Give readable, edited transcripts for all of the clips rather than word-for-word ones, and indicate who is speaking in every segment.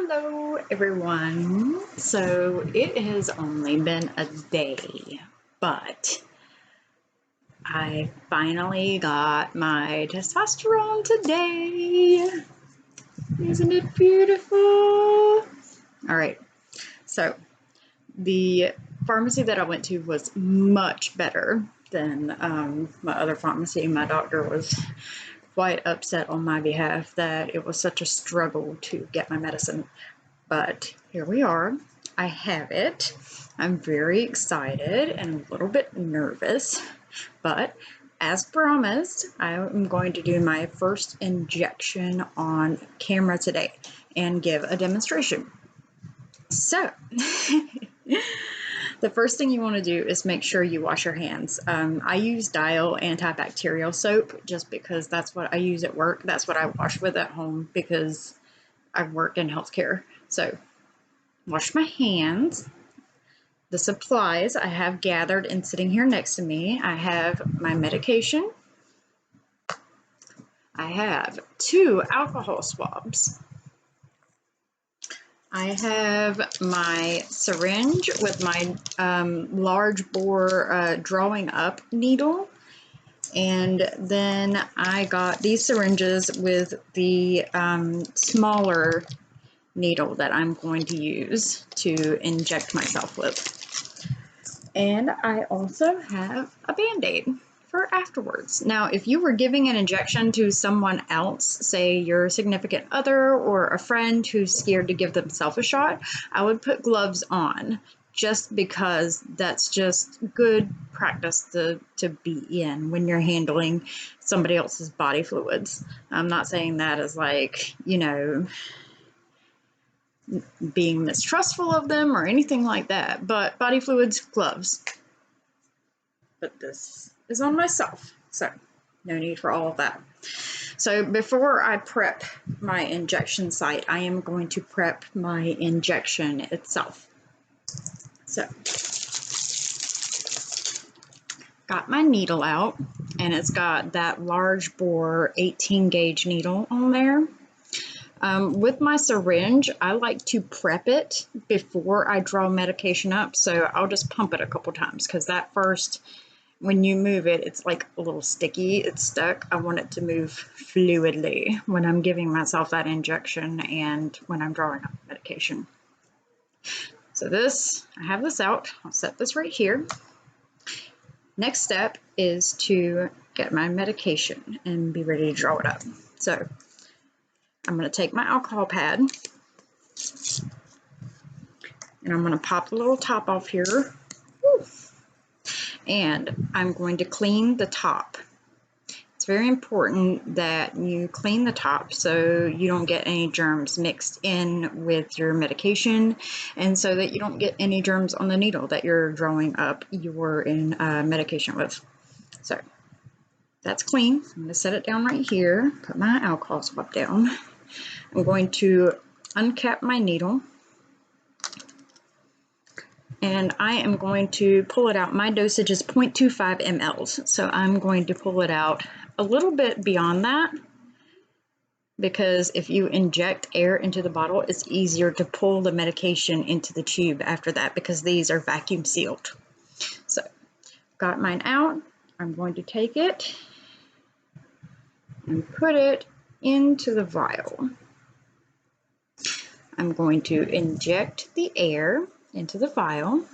Speaker 1: Hello everyone. So it has only been a day, but I finally got my testosterone today. Isn't it beautiful? All right. So the pharmacy that I went to was much better than my other pharmacy. My doctor was quite upset on my behalf that it was such a struggle to get my medicine. But here we are. I have it. I'm very excited and a little bit nervous, but as promised, I am going to do my first injection on camera today and give a demonstration. So, the first thing you want to do is make sure you wash your hands. I use Dial antibacterial soap just because that's what I use at work. That's what I wash with at home because I've worked in healthcare. So, wash my hands. The supplies I have gathered and sitting here next to me. I have my medication. I have 2 alcohol swabs. I have my syringe with my large bore drawing up needle. And then I got these syringes with the smaller needle that I'm going to use to inject myself with. And I also have a Band-Aid for afterwards. Now, if you were giving an injection to someone else, say your significant other or a friend who's scared to give themselves a shot, I would put gloves on just because that's just good practice to be in when you're handling somebody else's body fluids. I'm not saying that as like, you know, being mistrustful of them or anything like that, but body fluids, gloves. But this is on myself, so no need for all of that. So before I prep my injection site, I am going to prep my injection itself. So, got my needle out, and it's got that large bore 18 gauge needle on there. With my syringe, I like to prep it before I draw medication up, so I'll just pump it a couple times because that first, when you move it, it's like a little sticky, it's stuck. I want it to move fluidly when I'm giving myself that injection and when I'm drawing up medication. So this, I have this out. I'll set this right here. Next step is to get my medication and be ready to draw it up. So I'm going to take my alcohol pad and I'm going to pop the little top off here. Woo. And I'm going to clean the top. It's very important that you clean the top so you don't get any germs mixed in with your medication and so that you don't get any germs on the needle that you're drawing up your medication with. So that's clean. I'm going to set it down right here, put my alcohol swab down. I'm going to uncap my needle. And I am going to pull it out. My dosage is 0.25 mLs, so I'm going to pull it out a little bit beyond that because if you inject air into the bottle, it's easier to pull the medication into the tube after that because these are vacuum sealed. So, got mine out. I'm going to take it and put it into the vial. I'm going to inject the air into the vial,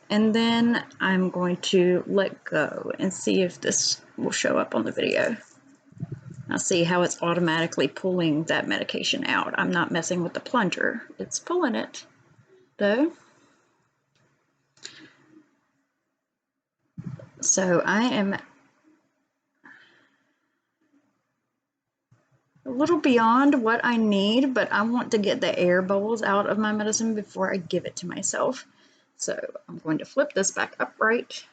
Speaker 1: and then I'm going to let go and see if this will show up on the video. I'll see how it's automatically pulling that medication out. I'm not messing with the plunger. It's pulling it, though. So I am a little beyond what I need, but I want to get the air bubbles out of my medicine before I give it to myself. So I'm going to flip this back upright.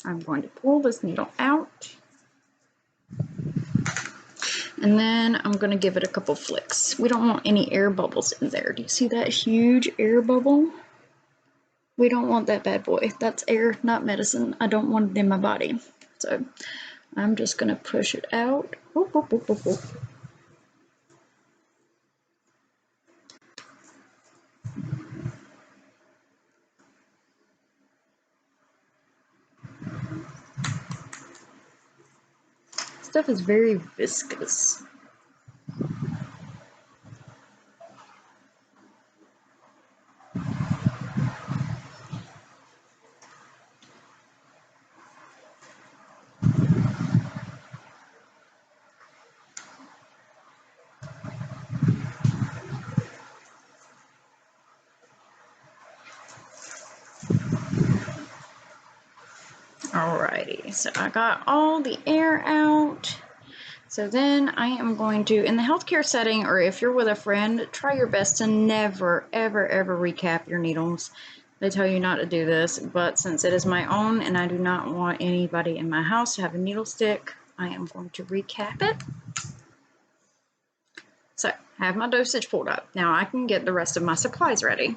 Speaker 1: I'm going to pull this needle out. And then I'm going to give it a couple flicks. We don't want any air bubbles in there. Do you see that huge air bubble? We don't want that bad boy. That's air, not medicine. I don't want it in my body. So I'm just going to push it out. Oop, oop, oop, oop, oop. Stuff is very viscous. Alrighty, so I got all the air out. So then I am going to, in the healthcare setting, or if you're with a friend, try your best to never, ever, ever recap your needles. They tell you not to do this, but since it is my own and I do not want anybody in my house to have a needle stick, I am going to recap it. So I have my dosage pulled up. Now I can get the rest of my supplies ready. I'm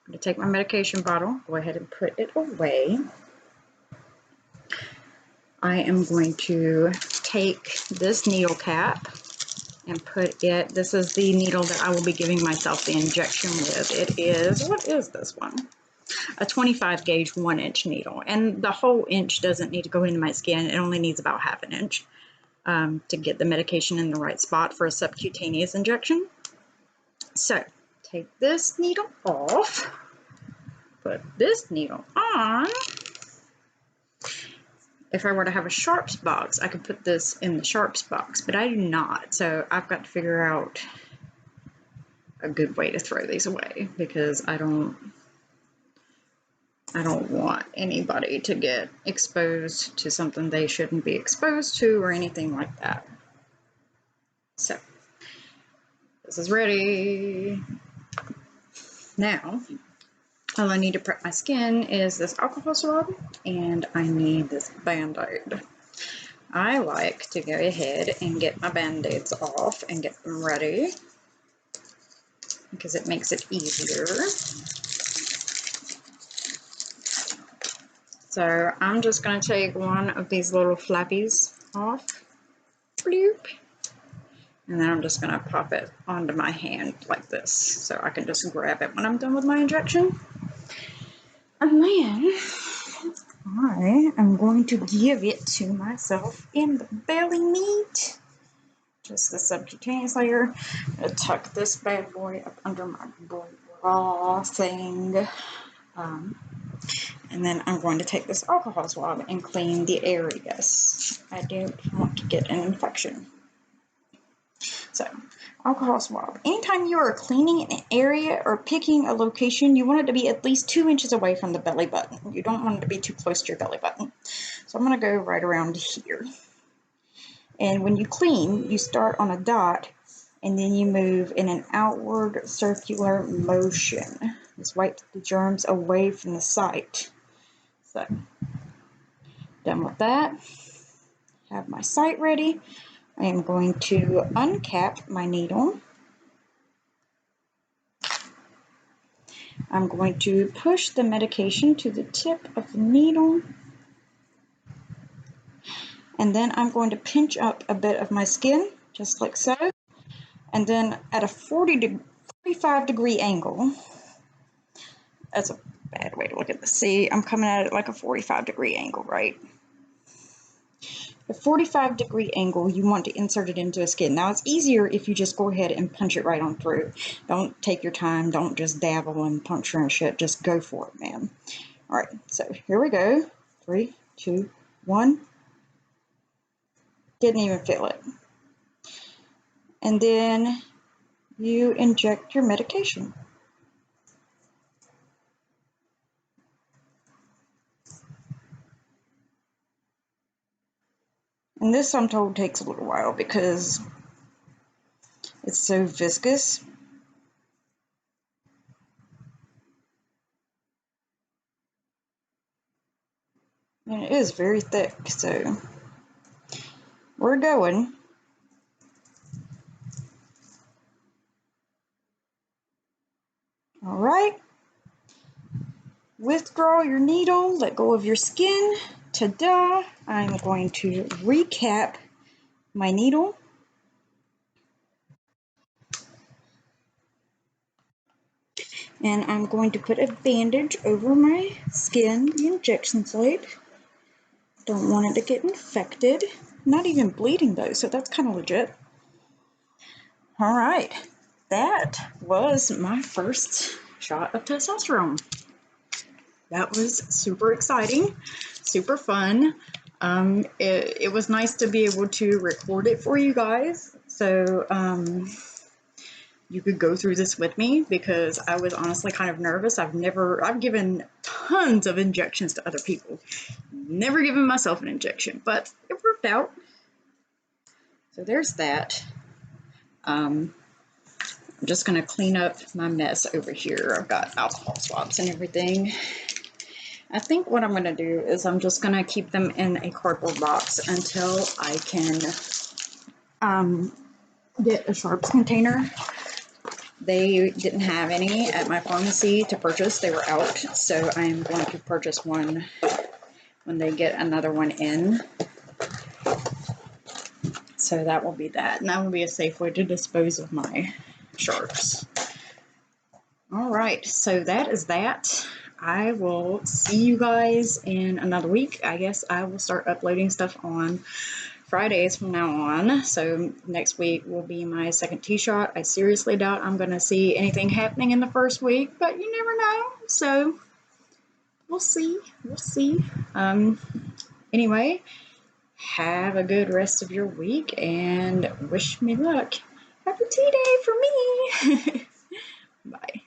Speaker 1: going to take my medication bottle, go ahead and put it away. I am going to take this needle cap and put it, this is the needle that I will be giving myself the injection with. It is, what is this one? A 25 gauge 1-inch needle. And the whole inch doesn't need to go into my skin. It only needs about ½ an inch to get the medication in the right spot for a subcutaneous injection. So take this needle off, put this needle on. If I were to have a sharps box, I could put this in the sharps box, but I do not. So I've got to figure out a good way to throw these away because I don't want anybody to get exposed to something they shouldn't be exposed to or anything like that. So this is ready. Now, all I need to prep my skin is this alcohol swab and I need this Band-Aid. I like to go ahead and get my Band-Aids off and get them ready because it makes it easier. So I'm just going to take one of these little flappies off, bloop, and then I'm just going to pop it onto my hand like this so I can just grab it when I'm done with my injection. And then I am going to give it to myself in the belly meat. Just the subcutaneous layer. I'm going to tuck this bad boy up under my bra thing. And then I'm going to take this alcohol swab and clean the areas. I don't want to get an infection. So, alcohol swab. Anytime you are cleaning an area or picking a location, you want it to be at least 2 inches away from the belly button. You don't want it to be too close to your belly button. So I'm going to go right around here. And when you clean, you start on a dot and then you move in an outward circular motion. Just wipe the germs away from the site. So, done with that. Have my site ready. I am going to uncap my needle. I'm going to push the medication to the tip of the needle. And then I'm going to pinch up a bit of my skin, just like so. And then at a 45 degree angle, that's a bad way to look at this. See, I'm coming at it like a 45 degree angle, right? A 45 degree angle, you want to insert it into a skin. Now, it's easier if you just go ahead and punch it right on through. Don't take your time. Don't just dabble and puncture and shit. Just go for it, man. All right, so here we go. 3, 2, 1. Didn't even feel it. And then you inject your medication. And this, I'm told, takes a little while because it's so viscous. And it is very thick, so we're going. All right. Withdraw your needle, let go of your skin. ta-da, I'm going to recap my needle. And I'm going to put a bandage over my skin, the injection site. Don't want it to get infected. Not even bleeding though, so that's kind of legit. All right, that was my first shot of testosterone. That was super exciting, super fun. It was nice to be able to record it for you guys, so you could go through this with me, because I was honestly kind of nervous. I've given tons of injections to other people, never given myself an injection, but it worked out. So there's that. I'm just gonna clean up my mess over here. I've got alcohol swabs and everything. I think what I'm gonna do is I'm just gonna keep them in a cardboard box until I can get a sharps container. They didn't have any at my pharmacy to purchase. They were out, so I'm going to purchase one when they get another one in. So that will be that, and that will be a safe way to dispose of my sharps. All right, so that is that. I will see you guys in another week. I guess I will start uploading stuff on Fridays from now on. So next week will be my second T-shot. I seriously doubt I'm going to see anything happening in the first week, but you never know. So we'll see. We'll see. Anyway, have a good rest of your week and wish me luck. Happy T-Day for me. Bye.